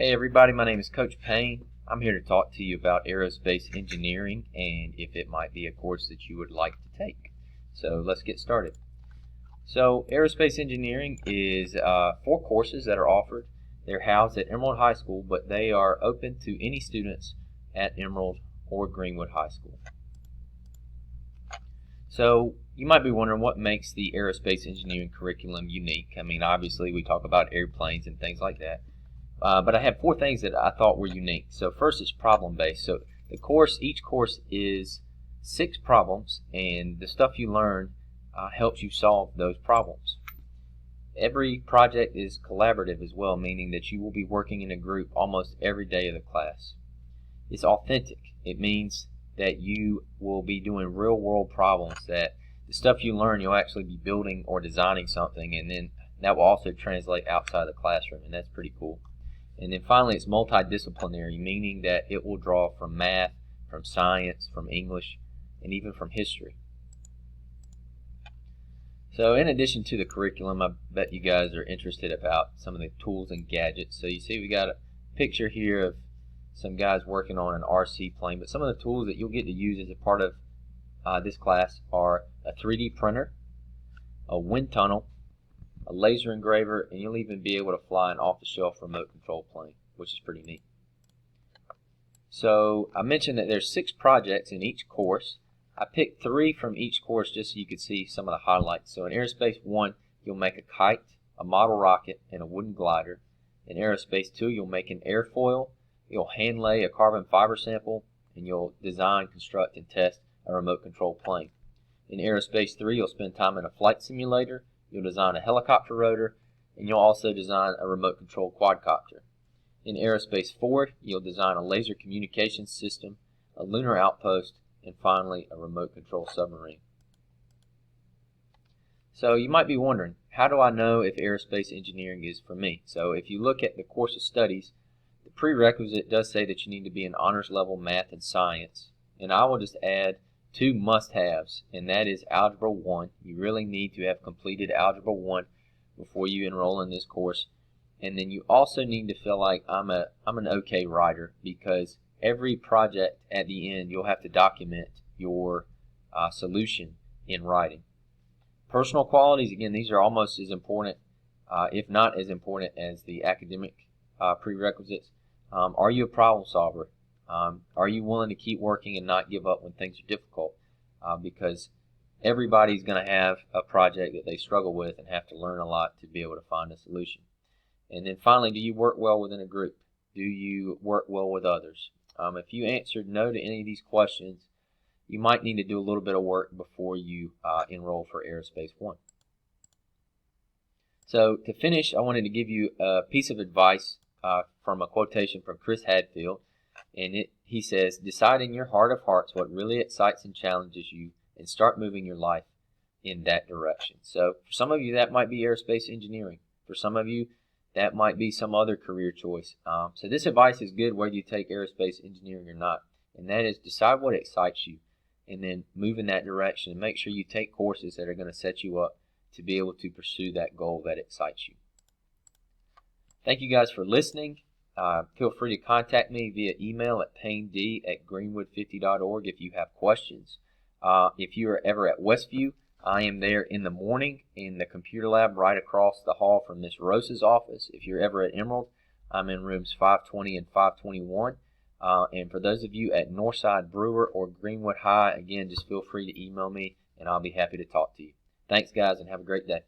Hey everybody, my name is Coach Payne. I'm here to talk to you about aerospace engineering and if it might be a course that you would like to take. So let's get started. So aerospace engineering is 4 courses that are offered. They're housed at Emerald High School, but they are open to any students at Emerald or Greenwood High School. So you might be wondering what makes the aerospace engineering curriculum unique. I mean, obviously we talk about airplanes and things like that. But I have 4 things that I thought were unique. So first is problem-based. So each course is 6 problems, and the stuff you learn helps you solve those problems. Every project is collaborative as well, meaning that you will be working in a group almost every day of the class. It's authentic. It means that you will be doing real-world problems, that the stuff you learn you'll actually be building or designing something, and then that will also translate outside the classroom, and that's pretty cool. And then finally, it's multidisciplinary, meaning that it will draw from math, from science, from English, and even from history. So in addition to the curriculum, I bet you guys are interested about some of the tools and gadgets. So you see we got a picture here of some guys working on an RC plane, but some of the tools that you'll get to use as a part of this class are a 3D printer, a wind tunnel, a laser engraver, and you'll even be able to fly an off-the-shelf remote control plane, which is pretty neat. So I mentioned that there's 6 projects in each course. I picked 3 from each course just so you could see some of the highlights. So in Aerospace 1, you'll make a kite, a model rocket, and a wooden glider. In Aerospace 2, you'll make an airfoil, you'll hand lay a carbon fiber sample, and you'll design, construct, and test a remote control plane. In Aerospace 3, you'll spend time in a flight simulator, you'll design a helicopter rotor, and you'll also design a remote control quadcopter. In Aerospace 4, you'll design a laser communications system, a lunar outpost, and finally a remote control submarine. So you might be wondering, how do I know if aerospace engineering is for me? So if you look at the course of studies, the prerequisite does say that you need to be in honors level math and science, and I will just add 2 must-haves, and that is Algebra 1. You really need to have completed Algebra 1 before you enroll in this course. And then you also need to feel like I'm an okay writer, because every project at the end you'll have to document your solution in writing. Personal qualities, again, these are almost as important, if not as important as the academic prerequisites. Are you a problem solver? Are you willing to keep working and not give up when things are difficult? Because everybody's going to have a project that they struggle with and have to learn a lot to be able to find a solution. And then finally, do you work well within a group? Do you work well with others? If you answered no to any of these questions, you might need to do a little bit of work before you enroll for Aerospace 1. So to finish, I wanted to give you a piece of advice from a quotation from Chris Hadfield. And he says, decide in your heart of hearts what really excites and challenges you and start moving your life in that direction. So for some of you, that might be aerospace engineering. For some of you, that might be some other career choice. So this advice is good whether you take aerospace engineering or not. And that is, decide what excites you and then move in that direction. And make sure you take courses that are going to set you up to be able to pursue that goal that excites you. Thank you guys for listening. Feel free to contact me via email at paynd@greenwood50.org if you have questions. If you are ever at Westview, I am there in the morning in the computer lab right across the hall from Ms. Rose's office. If you're ever at Emerald, I'm in rooms 520 and 521. And for those of you at Northside Brewer or Greenwood High, again, just feel free to email me and I'll be happy to talk to you. Thanks, guys, and have a great day.